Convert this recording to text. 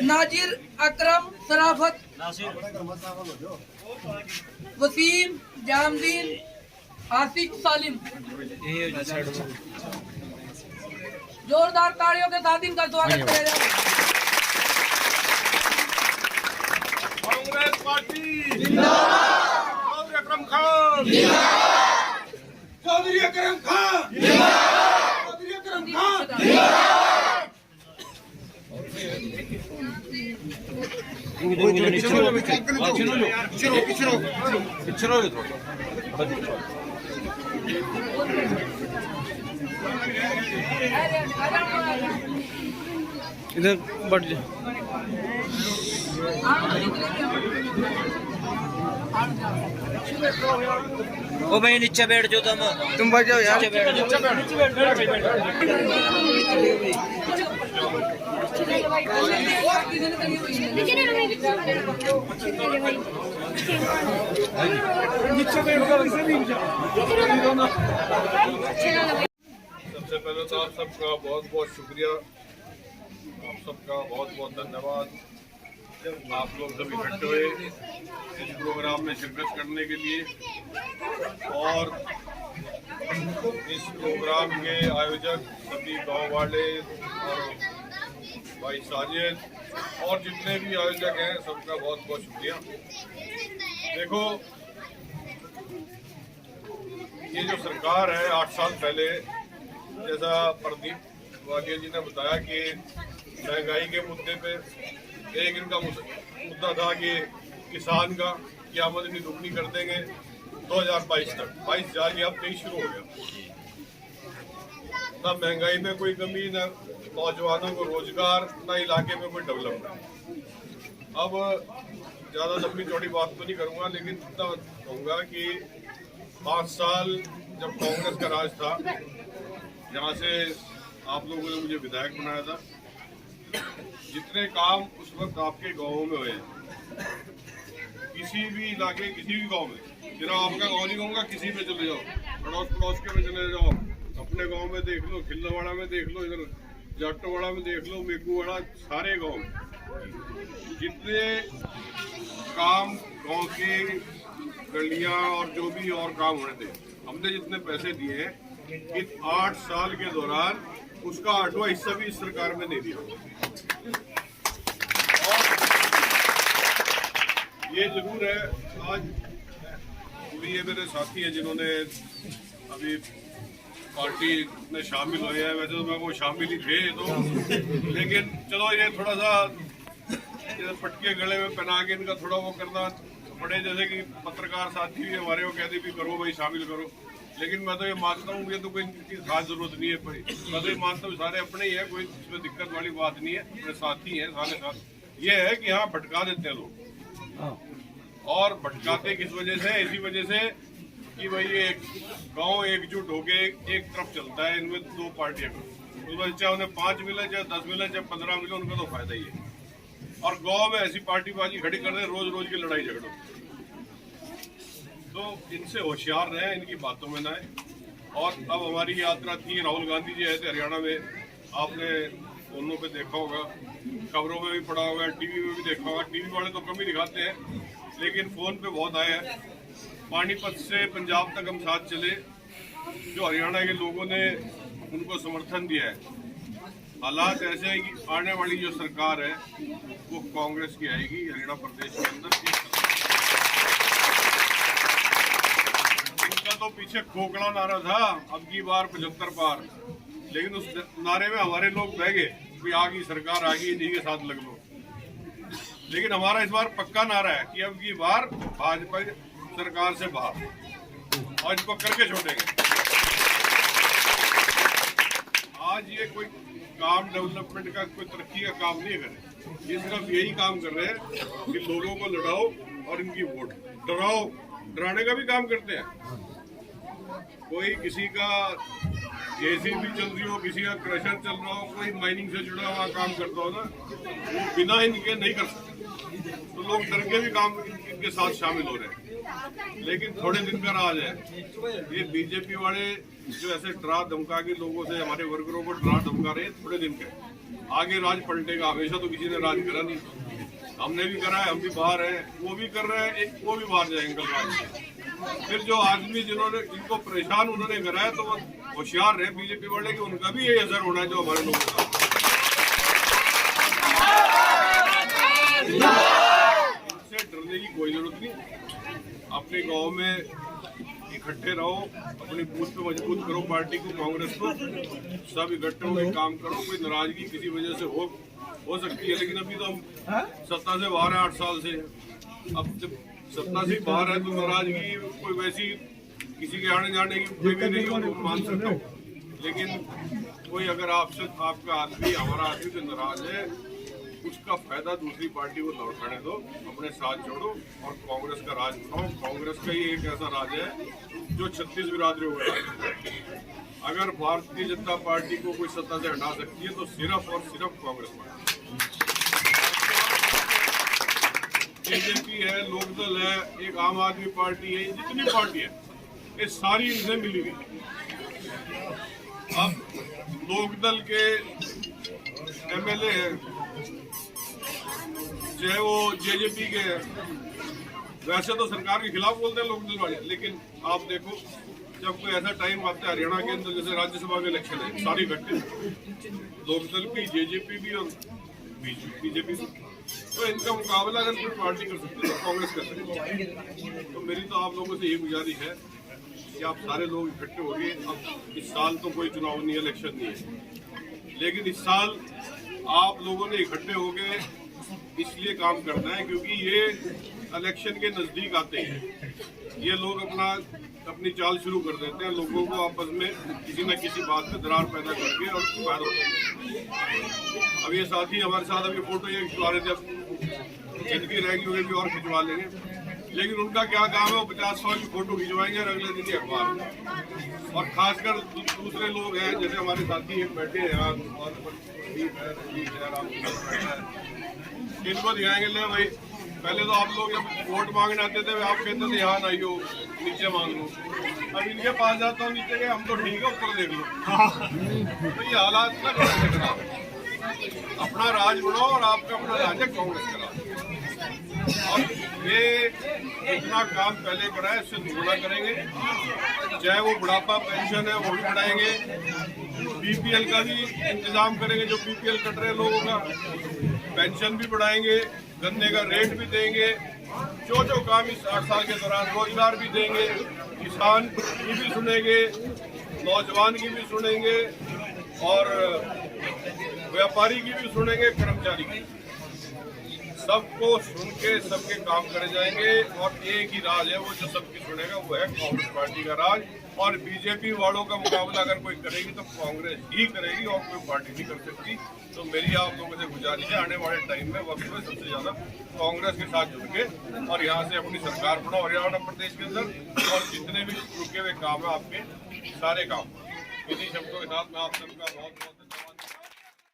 नाजिर अकरम सराफत, वसीम जामदीन, आसिफ सालिम। जोरदार तालियों के साथ इनका स्वागत किया जाए। कांग्रेस पार्टी जिंदाबाद। अकरम खान जिंदाबाद। चौधरी अकरम खान जिंदाबाद। चौधरी अकरम खान इधर बढ़ जा। ओ भाई नीचे बैठ जाओ, तुम बैठ जाओ यार। नीचे बैठ जाओ। सबसे पहले तो आप सबका बहुत बहुत शुक्रिया, आप सबका बहुत बहुत धन्यवाद। आप लोग सभी इकट्ठे हुए इस प्रोग्राम में शिरकत करने के लिए, और इस प्रोग्राम के आयोजक सभी गांव वाले और भाई साजिद और जितने भी आयोजक हैं सबका बहुत बहुत शुक्रिया। देखो, ये जो सरकार है 8 साल पहले, जैसा प्रदीप वाघेला जी ने बताया कि महंगाई के मुद्दे पे एक इनका मुद्दा था कि किसान का कि आमदनी दुगनी कर देंगे 2022 तक। 22 जा गया, अब 23 शुरू हो गया। ना महंगाई में कोई कमी, ना नौजवानों को रोजगार, ना इलाके में कोई डेवलपमेंट। अब ज़्यादा लंबी चौड़ी बात तो नहीं करूँगा, लेकिन इतना कहूँगा कि 5 साल जब कांग्रेस का राज था, जहाँ से आप लोगों ने मुझे विधायक बनाया था, जितने काम उस वक्त आपके गाँवों में हुए, किसी भी इलाके किसी भी गांव में, जरा आपका गाँव नहीं कहूँगा, किसी में चले जाओ, पड़ोस पड़ोस के में चले जाओ, अपने गांव में देख लो, खिल्लावाड़ा में देख लो, इधर जाटोवाड़ा में देख लो, मेघूवाड़ा, सारे गांव में जितने काम गांव की गलियां और जो भी और काम होने थे, हमने जितने पैसे दिए हैं इन 8 साल के दौरान, उसका 8वां हिस्सा भी इस सरकार में नहीं दिया। और ये जरूर है, आज ये मेरे साथी हैं जिन्होंने अभी पार्टी में शामिल हुए हैं। वैसे तो मैं वो शामिल ही थे तो, लेकिन चलो ये थोड़ा सा पटके गले में पहना के इनका थोड़ा वो करना पड़े, जैसे कि पत्रकार साथी भी हमारे वो कहते भी करो भाई, शामिल करो। लेकिन मैं तो ये मानता हूँ ये तो कोई इनकी खास जरूरत नहीं है। मैं तो ये मानता हूँ सारे अपने ही है, कोई इसमें दिक्कत वाली बात नहीं है, अपने साथी हैं सारे साथ। ये है कि हाँ भटका देते हैं लोग, और भटकाते किस वजह से? इसी वजह से कि भाई ये गांव एकजुट होके एक तरफ चलता है, इनमें 2 पार्टियां, उसमें चाहे उन्हें 5 मिले, चाहे 10 मिले, चाहे 15 मिले, उनका तो फायदा ही है। और गांव में ऐसी पार्टीबाजी खड़ी कर रहे, रोज रोज की लड़ाई झगड़ों। तो इनसे होशियार रहे, इनकी बातों में ना आए। और अब हमारी यात्रा थी, राहुल गांधी जी आए थे हरियाणा में, आपने फोनों पे देखा होगा, खबरों में भी पढ़ा होगा, टीवी में भी देखा होगा। टीवी वाले तो कम ही दिखाते हैं, लेकिन फोन पे बहुत आए हैं। पानीपत से पंजाब तक हम साथ चले, जो हरियाणा के लोगों ने उनको समर्थन दिया है। हालात ऐसे हैं कि आने वाली जो सरकार है वो कांग्रेस की आएगी हरियाणा प्रदेश के अंदर। इनका तो पीछे खोखला नारा था, अब की बार 75 पार, लेकिन उस नारे में हमारे लोग बह गए कि आ गई सरकार, आ गई, इन्हीं के साथ लग लो। लेकिन हमारा इस बार पक्का नारा है कि अब की बार भाजपा सरकार से बाहर, और इनको करके छोड़ेंगे। आज ये कोई काम डेवलपमेंट का, कोई तरक्की का काम नहीं कर रहे, ये सिर्फ यही काम कर रहे हैं कि लोगों को लड़ाओ और इनकी वोट डराओ, डराने का भी काम करते हैं। कोई किसी का जेसीबी चल रही हो, किसी का क्रशर चल रहा हो, कोई माइनिंग से जुड़ा हुआ काम करता हो ना, वो बिना इनके नहीं कर सकते। तो लोग डर के भी काम इनके साथ शामिल हो रहे हैं। लेकिन थोड़े दिन का राज है। ये बीजेपी वाले जो ऐसे डरा धमका के लोगों से हमारे वर्करों को डरा धमका रहे हैं, थोड़े दिन के, आगे राज पलटेगा। हमेशा तो किसी ने राज करा नहीं, हमने भी करा है, हम भी बाहर हैं, वो भी कर रहे हैं, वो भी बाहर जाएंगे कल राज। फिर जो आदमी जिनको परेशान उन्होंने कराया, तो वो होशियार रहे बीजेपी वाले कि उनका भी यही असर होना है जो हमारे लोगों का। इससे डरने की कोई जरूरत नहीं। अपने गांव में इकट्ठे रहो, अपनी बूथ पे मजबूत करो पार्टी को, कांग्रेस को, सब इकट्ठे होकर काम करो। कोई नाराजगी किसी वजह से हो सकती है, लेकिन अभी तो हम सत्ता से बाहर है 8 साल से। अब जब सत्ता से बाहर है तो नाराजगी कोई वैसी किसी के आने जाने की कोई भी नहीं हो, मान सकता हूँ। लेकिन कोई अगर आपका आदमी, हमारा आदमी जो नाराज है, उसका फायदा दूसरी पार्टी को न उठाने दो, अपने साथ जोड़ो और कांग्रेस का राज बनाओ। कांग्रेस का ही एक ऐसा राज है जो 36 बिरादरियों का राज है। अगर भारतीय जनता पार्टी को कोई सत्ता से हटा सकती है तो सिर्फ और सिर्फ कांग्रेस पार्टी। बीजेपी है, लोकदल है, एक आम आदमी पार्टी है, जितनी पार्टी है ये सारी इनसे मिली हुई। अब लोकदल के एमएलए हैं, चाहे वो जेजेपी के हैं, वैसे तो सरकार के खिलाफ बोलते हैं लोकदल वाले, लेकिन आप देखो जब कोई ऐसा टाइम आता है हरियाणा के अंदर, जैसे राज्यसभा के इलेक्शन है, सारी इकट्ठे लोकदल भी, जेजेपी भी और बीजेपी भी, तो इनका मुकाबला अगर कोई पार्टी कर सकती है तो कांग्रेस कर सकती है। तो मेरी तो आप लोगों से ये गुजारिश है कि आप सारे लोग इकट्ठे हो गए। अब इस साल तो कोई चुनाव नहीं है, इलेक्शन नहीं है, लेकिन इस साल आप लोगों ने इकट्ठे हो गए इसलिए काम करना है क्योंकि ये इलेक्शन के नजदीक आते हैं, ये लोग अपनी चाल शुरू कर देते हैं, लोगों को आपस में किसी न किसी बात में दरार पैदा करके और फायदा होता है। अब ये साथी हमारे साथ अभी फोटो ये खिंचवा रहे थे, जिनकी रहेगी उन्हें भी और खिंचवा लेंगे, लेकिन उनका क्या काम है, वो 50-100 की फोटो खिंचवाएंगे और अगले दिन ही अखबार में। और खासकर दूसरे लोग हैं, जैसे हमारे साथी एक बैठे हैं यहाँ, इनको दिखाएंगे ले भाई, पहले तो आप लोग जब वोट मांगने आते थे आप कहते थे यहाँ नहीं हो, नीचे मांग लो। अब इनके पास जाता हूँ, नीचे के हम तो ठीक है, ऊपर देख लो। तो ये हालात ना खराब, अपना राज बनाओ और आपका अपना राज है कांग्रेस का राज। और ये इतना काम पहले करा है, इससे दोगुना करेंगे। चाहे वो बुढ़ापा पेंशन है वो भी बढ़ाएंगे, बीपीएल का भी इंतजाम करेंगे, जो बीपीएल कट रहे लोगों का पेंशन भी बढ़ाएंगे, गन्ने का रेट भी देंगे, जो काम इस 8 साल के दौरान, रोजगार भी देंगे, किसान की भी सुनेंगे, नौजवान की भी सुनेंगे और व्यापारी की भी सुनेंगे, कर्मचारी की, सबको सुन के सबके काम करे जाएंगे। और एक ही राज है वो जो सबकी सुनेगा, वो है कांग्रेस पार्टी का राज। और बीजेपी वालों का मुकाबला अगर कोई करेगी तो कांग्रेस ही करेगी और कोई पार्टी नहीं कर सकती। तो मेरी आप लोगों से गुजारिश है, आने वाले टाइम में वक्त में सबसे ज्यादा कांग्रेस के साथ जुड़ के और यहाँ से अपनी सरकार बनाओ हरियाणा प्रदेश के अंदर, और जितने भी रुके हुए काम है आपके सारे काम। इन्हीं शब्दों के साथ मैं आप सबका बहुत बहुत